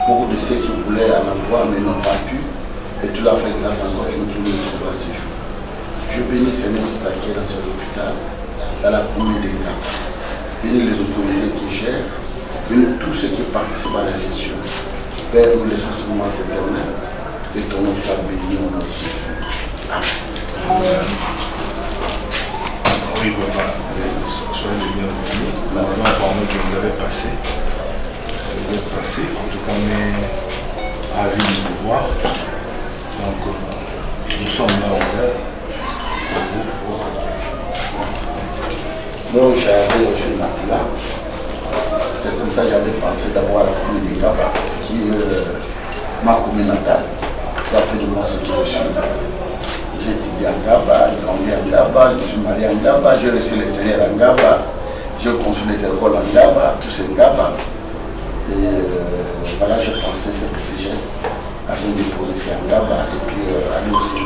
Beaucoup de ceux qui voulaient en avoir mais n'ont pas pu, et tout l'a fait grâce à moi qui nous trouve à ces jours. Je bénis Seigneur qui est dans cet hôpital, dans la commune des Gars. Bénis les autorités qui gèrent, bénis tous ceux qui participent à la gestion. Père, nous laissons ce moment éternel, et ton nom soit béni au nom de Jésus. Amen. Oui, papa, soyez les bienvenus. Nous avons informé que vous avez passé. Vous êtes passé, en tout cas, mais ravis de vous voir. Donc, nous sommes là ouverts pour vous, pour votre accueil. Donc, j'avais reçu le matelas. C'est comme ça que j'avais pensé d'abord à la commune de Gaba, qui est ma commune natale, qui a fait de moi ce que je suis. J'ai étudié à Gaba, j'ai grandi à Gaba, je suis marié à Gaba, j'ai reçu les seigneurs à Gaba, j'ai construit les écoles à Gaba, tout c'est Gaba. Et voilà, je pensais ces petits gestes afin de progresser à Gaba et puis aller aussi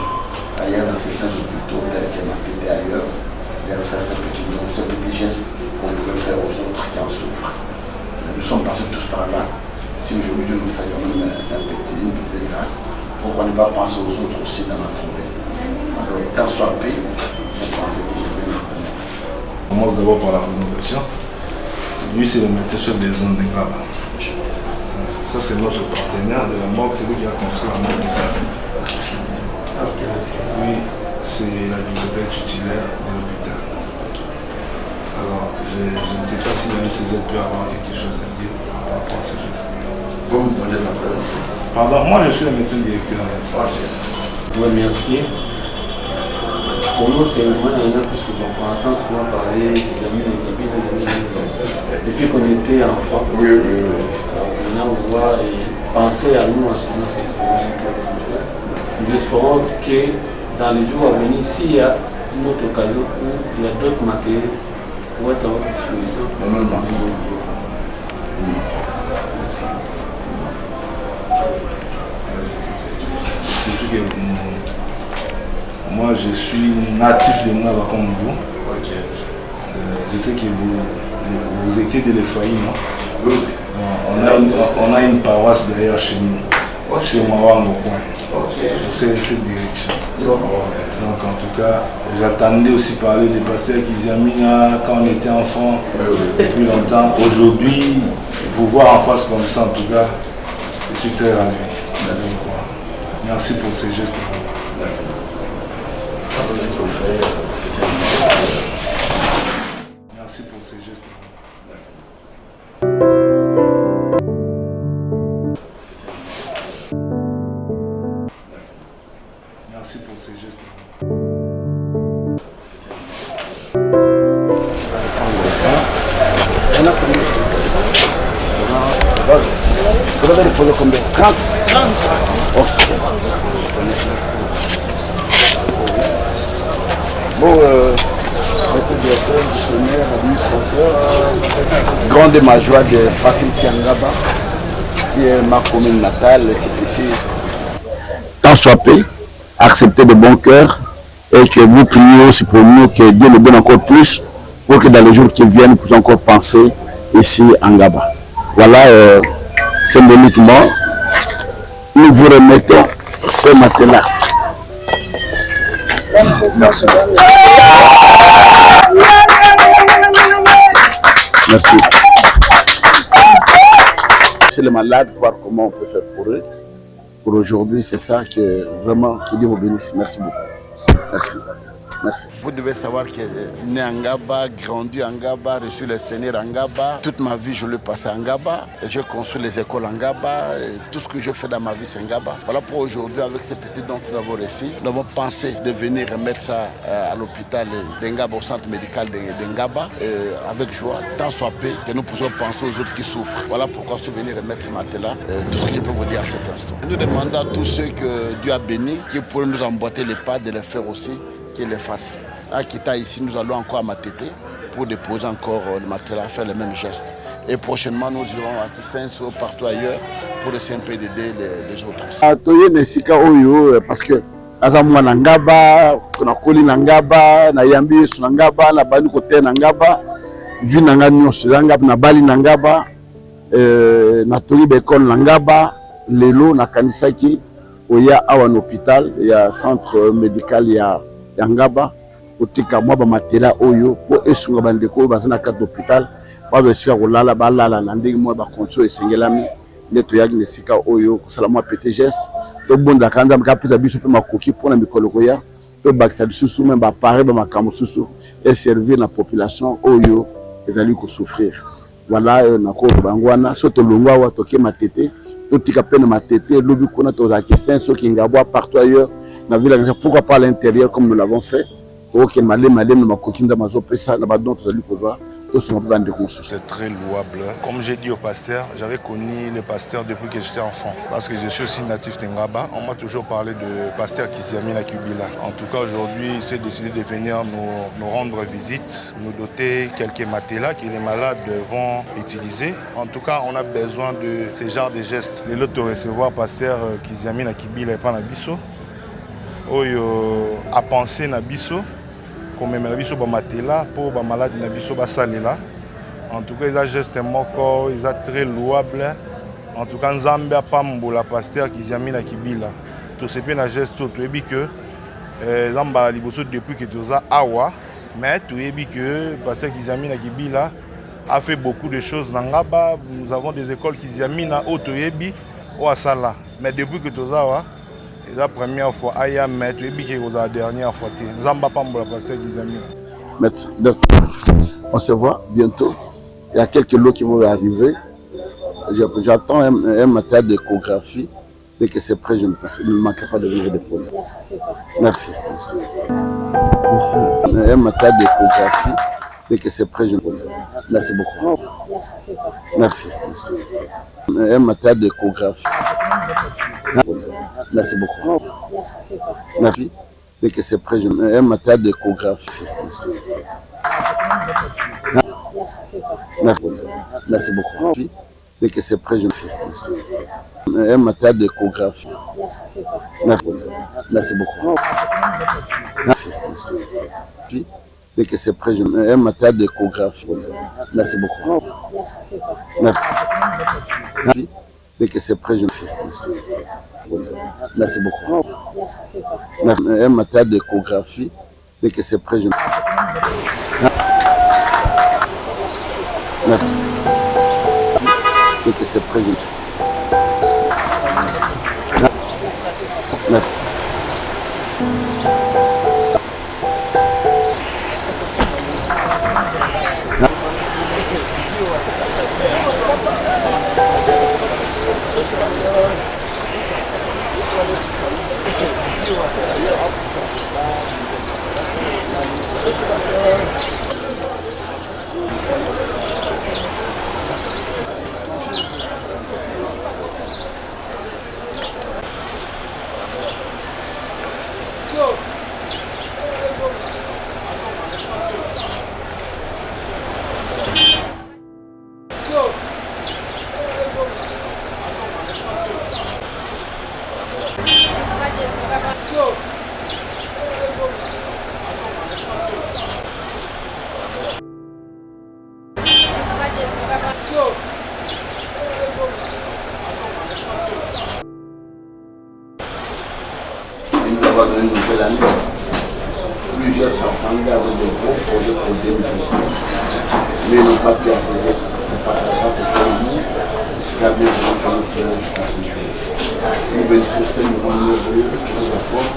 ailleurs dans certains hôpitaux tels que Matete ailleurs, et faire ces petits gestes qu'on peut faire aux autres qui en souffrent. Nous sommes passés tous par là. Si aujourd'hui Dieu nous fait quand même une petite grâce, pourquoi ne pas penser aux autres aussi dans notre vie. Alors, étant soit paix, je pensais que je vais nous faire ça. On commence d'abord par la présentation. Lui, c'est le médecin chef des zones de Gaba. Ça, c'est notre partenaire de la morgue, c'est lui qui a construit la morgue ici. Oui, c'est l'administrateur titulaire de l'hôpital. Alors, je ne sais pas si même CZ peut avoir quelque chose à dire par rapport à ce geste. Vous me donnez la présentation. Pardon, moi je suis le médecin directeur. Oui, merci. Pour nous, c'est vraiment énorme parce qu'on entend souvent parler des amis des depuis qu'on était enfant. Oui. Maintenant, on voit et penser à nous en ce moment, c'est vraiment important. Nous espérons que dans les jours à venir, s'il y a une autre occasion où il y a d'autres matériels pour être à votre disposition, merci. Surtout que moi je suis natif de Ngaba comme vous. Ok. Je sais que vous étiez de l'Ephraïm, non? Oui. On a une paroisse derrière chez nous, chez Mawang au coin. Ok. C'est cette direction. Donc en tout cas, j'attendais aussi parler des pasteurs Kizamina quand on était enfant, depuis longtemps. Aujourd'hui, vous voir en face comme ça, en tout cas, je suis très ravi. Merci. Merci pour ces gestes. Merci. Ce qu'on fait officiellement. Merci pour ces gestes. Merci pour ces gestes. On a Vous avez déposé combien? 30. Ok. Bon, directeur, gestionnaire, administrateur, grande et ma joie de passer ici à Ngaba, qui est ma commune natale, c'est ici. Tant soit peu, acceptez de bon cœur et que vous priez aussi pour nous, que Dieu nous donne encore plus, pour que dans les jours qui viennent, nous puissions encore penser ici à Ngaba. Voilà, symboliquement, nous vous remettons ce matelas. Merci. Merci. Chez les malades, voir comment on peut faire pour eux. Pour aujourd'hui, c'est ça que vraiment, qui Dieu vous bénisse. Merci beaucoup. Merci. Merci. Vous devez savoir que né à Ngaba, grandi à Ngaba, reçu le Seigneur à Ngaba. Toute ma vie, je l'ai passé à Ngaba. J'ai construit les écoles à Ngaba. Et tout ce que je fais dans ma vie, c'est Ngaba. Voilà pour aujourd'hui, avec ces petits dons que nous avons reçus. Nous avons pensé de venir remettre ça à l'hôpital de Ngaba, au centre médical de Ngaba, avec joie, tant soit peu, que nous puissions penser aux autres qui souffrent. Voilà pourquoi je suis venu remettre ce matelas. Tout ce que je peux vous dire à cet instant. Nous demandons à tous ceux que Dieu a bénis, qui pourraient nous emboîter les pas, de les faire aussi, qu'ils les fassent. À Kita, ici, nous allons encore à Matete pour déposer encore le matelas, faire les mêmes gestes. Et prochainement, nous irons à Kisenso, partout ailleurs, pour essayer un peu d'aider les autres. Parce que Azamwa Nangaba, Konakoli Nangaba, Nayambi Nangaba, Nabali Kote Nangaba, Vi Nangani Nangaba, Nabali Nangaba, Natori Bekol Nangaba, Lelo Nakanisaki, Oya Awan Hôpital, il y a centre médical, il y a Ngaba, otika mwa ba matela oyo po esunga bandeko bazana carte d'hôpital ba besika kolala balala na ndenge mwa ba contrôle esengelami neto yaki nesika oyo kosala mwa petit geste to bonda kanza mkapeza biso pe makoki pona mikolo koya to bakisa bisusu même ba paré ba makambo susu et servir la population oyo ezali ko souffrir. Voilà na ko bangwana soto longwa wa toke matete to tika pena matete lobi kona to za Kisenso soki Ngabwa partout ailleurs na ville, pourquoi pas à l'intérieur comme nous l'avons fait. Ok, c'est très louable. Comme j'ai dit au pasteur, j'avais connu le pasteur depuis que j'étais enfant. Parce que je suis aussi natif de Ngaba. On m'a toujours parlé de pasteur Kiziamina Kibila. En tout cas, aujourd'hui, il s'est décidé de venir nous rendre visite, nous doter quelques matelas que les malades vont utiliser. En tout cas, on a besoin de ce genre de gestes. Les lots de recevoir pasteur Kiziamina Kibila et pas Nabiso. Oyo a pensé na biso comme même na biso ba matela pour ba malade na biso ba salela. En tout cas, ils a geste moko, ils a très louable. En tout cas, Nzambe a pambola pasteur Kiziamina Kibila. Tout c'est bien un geste tout et que Nzamba liboso depuis que toza awa, mais tout et que pasteur Kiziamina Kibila a fait beaucoup de choses dans Ngaba. Nous avons des écoles Kiziamina Otoyebi ou Asala. Mais depuis que toza awa c'est la première fois, mais tu es la dernière fois. On se voit bientôt. Il y a quelques lots qui vont arriver. J'attends un matériel d'échographie. Dès que c'est prêt, je ne manquerai pas de venir déposer. Merci. Merci. Un matériel d'échographie. Dès que c'est prêt, je ne pose. Merci beaucoup. Merci. Un matériel d'échographie. Merci beaucoup. Merci. Dès que c'est prêt, un matériel d'échographie. Merci beaucoup. Dès que c'est prêt, un matériel d'échographie. Merci beaucoup. Merci. Dès que c'est prêt, un matériel d'échographie. Merci beaucoup. Merci. Dès que c'est prêt, merci beaucoup. Un matériel d'échographie. Dès que c'est prêt, merci. Dès que c'est prêt, merci. Il nous avons donné une nouvelle année. Plusieurs enfants avec de gros projets pour 2026. Mais ils n'ont pas pu arriver. C'est pour nous. Gabriel, je nous ferai jusqu'à ce jour. Nous bénéficions de moment merveilleux que nous avons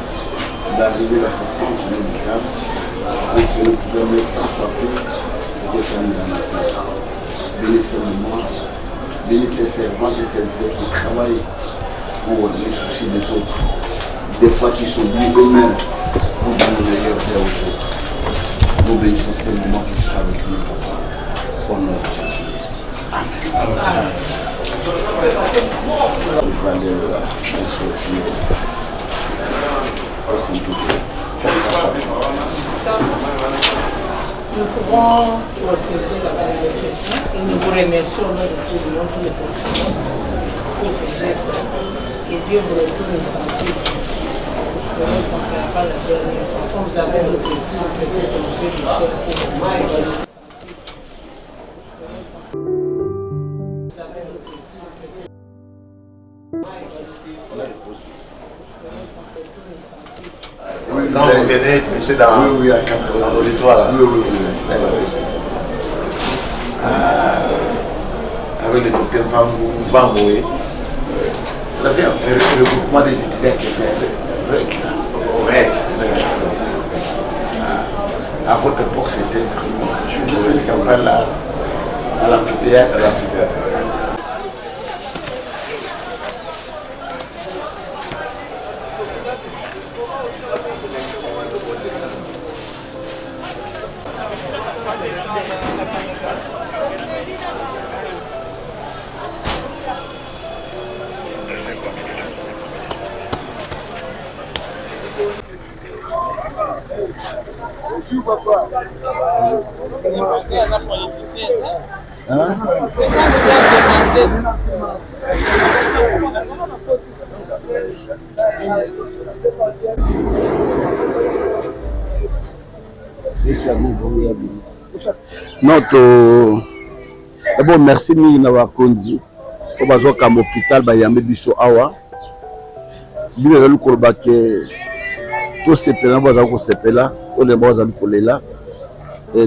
d'arriver à ces centres médicaux pour que le gouvernement transporte ce qui est fait dans la terre. Bénis ce moment, bénis tes servantes et serviteurs qui travaillent pour les soucis des autres. Des fois qui sont oubliés eux-mêmes pour donner le meilleur aux autres. Nous bénissons ces moments qui sont avec nous, papa. Au nom de Jésus. Amen. Nous pouvons procéder à la réception et nous vous remercions au nom de tout le monde, tous les fonctionnaires, pour ces gestes. Que Dieu vous retourne santé. Espérons que ça ne sera pas la dernière fois. Comme vous avez le tous, peut-être vous pouvez le faire pour vous. Quand vous venez, c'est dans l'auditoire. Oui. Avec le docteur Vamboué. Vous avez le regroupement des étudiants qui était REC. À votre époque, c'était vraiment. Je faisais une campagne là, à l'amphithéâtre. Bonjour papa. D'abord, merci mingi na bakonzi po bazoka hôpital bayambe biso awa bino ezali koloba ke tosepela bazali kosepela olemba bazali kolela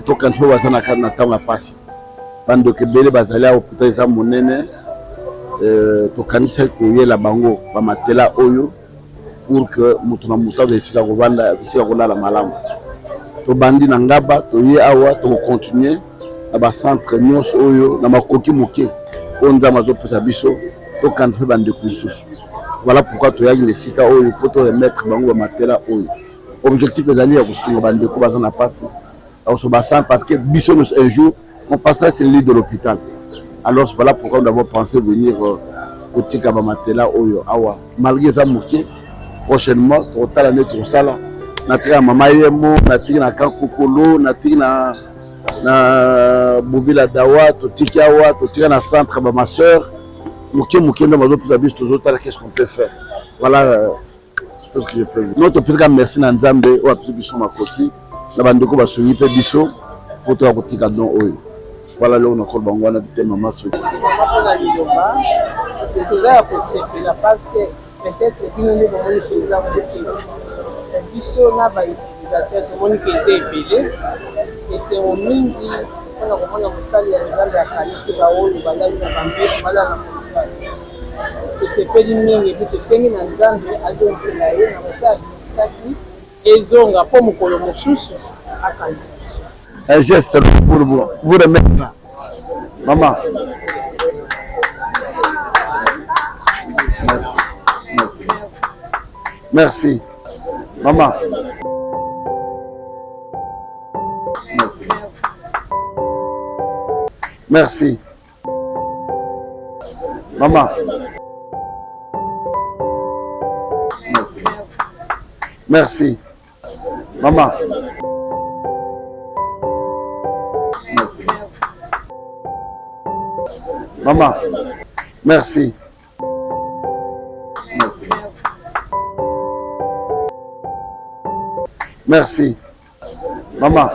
tokanisi po baza na kati na ntango ya pasi bandeko ebele bazali ya hôpital eza monene tokanisaki koyela bango bamatela oyo pour que moto na moto aza esika kovanda esika kolala malamu tobandi na ngaba toye awa tokocontinue na bacentre nyonso oyo na makoki moke oyo nzambe azopesa biso tokanisa mpe bandeko mosusu. Voilà pourquoi toyaki na esika oyo po toremettre bango bamatela oyo. Objectif ezali ya kosunga bandeko baza na pasi akoso bacentre parce que biso un jour on passera sur le lit de l'hôpital. Alors voilà pourquoi nous avons pensé venir kotika bamatela oyo awa malgré eza moke prochainement tokotala nde tokosala natiki na mama yemo natiki na kankokolo natiki na Bobila Dawa totiki awa totika na centre ba ma sœur moke nde bazopesa biso tozotala qu'est-ce qu'on peut faire. Voilà tout ce que je peux dire. Notre plus grand merci na Nzambe oyo apesi biso makoki na bandeko basungi mpe biso po toya kotika don oyo. Voilà lelo nakolo bango wana bitema maso mpona liloba toza ya kosepela parce que peut-être bino nde bomoni ke eza moke biso na bautilisateur tomoni ke eza ebele esengo mingi mpona komona mosali ya nzambe akanisi baoyo balali na bambeto balala na mosali tosepeli mingi epi tosengi na nzambe azongisela ye na moto abimisaki ezonga mpo mokolo mosusu akanisa biso. Un geste pour vous remettre. Maman. Merci. Merci. Merci. Maman. Merci. Merci. Maman. Merci. Merci. Maman. Merci. Maman. Merci. Merci. Merci. Maman.